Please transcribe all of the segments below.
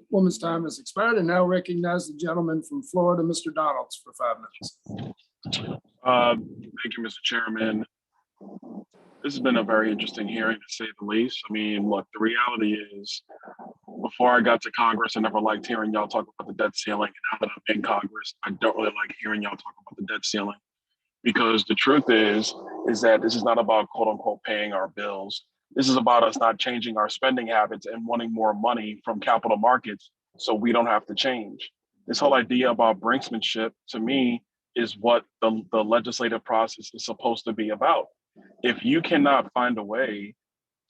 Woman's time has expired, and now recognize the gentleman from Florida, Mr. Donalds, for 5 minutes. Thank you, Mr. Chairman. This has been a very interesting hearing, to say the least. I mean, look, the reality is, before I got to Congress, I never liked hearing y'all talk about the debt ceiling. And now that I'm in Congress, I don't really like hearing y'all talk about the debt ceiling, because the truth is that this is not about quote unquote paying our bills. This is about us not changing our spending habits and wanting more money from capital markets so we don't have to change. This whole idea about brinksmanship, to me, is what the legislative process is supposed to be about. If you cannot find a way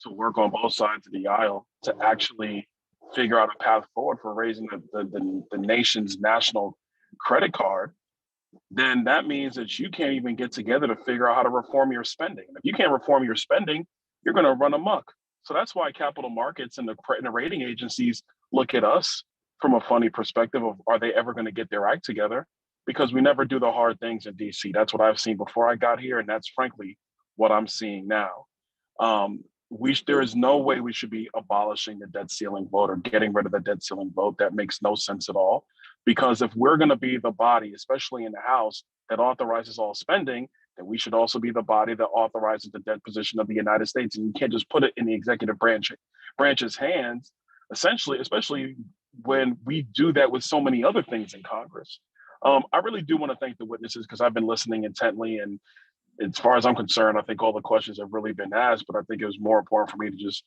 to work on both sides of the aisle to actually figure out a path forward for raising the nation's national credit card, then that means that you can't even get together to figure out how to reform your spending. If you can't reform your spending, you're going to run amok. So that's why capital markets and the rating agencies look at us from a funny perspective of, are they ever going to get their act together? Because we never do the hard things in DC. That's what I've seen before I got here, and that's frankly what I'm seeing now. There is no way we should be abolishing the debt ceiling vote or getting rid of the debt ceiling vote. That makes no sense at all. Because if we're going to be the body, especially in the House, that authorizes all spending, then we should also be the body that authorizes the debt position of the United States. And you can't just put it in the executive branch's hands, essentially, especially when we do that with so many other things in Congress. I really do want to thank the witnesses, because I've been listening intently, and as far as I'm concerned, I think all the questions have really been asked, but I think it was more important for me to just,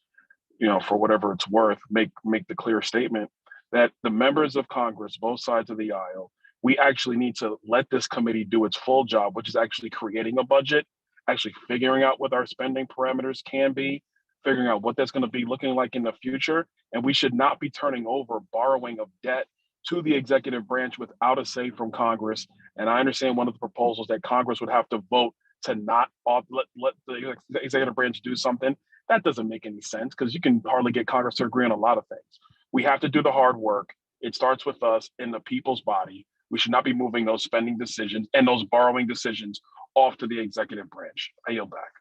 for whatever it's worth, make the clear statement that the members of Congress, both sides of the aisle, we actually need to let this committee do its full job, which is actually creating a budget, actually figuring out what our spending parameters can be, figuring out what that's going to be looking like in the future. And we should not be turning over borrowing of debt to the executive branch without a say from Congress. And I understand one of the proposals that Congress would have to vote to not let the executive branch do something. That doesn't make any sense, because you can hardly get Congress to agree on a lot of things. We have to do the hard work. It starts with us in the people's body. We should not be moving those spending decisions and those borrowing decisions off to the executive branch. I yield back.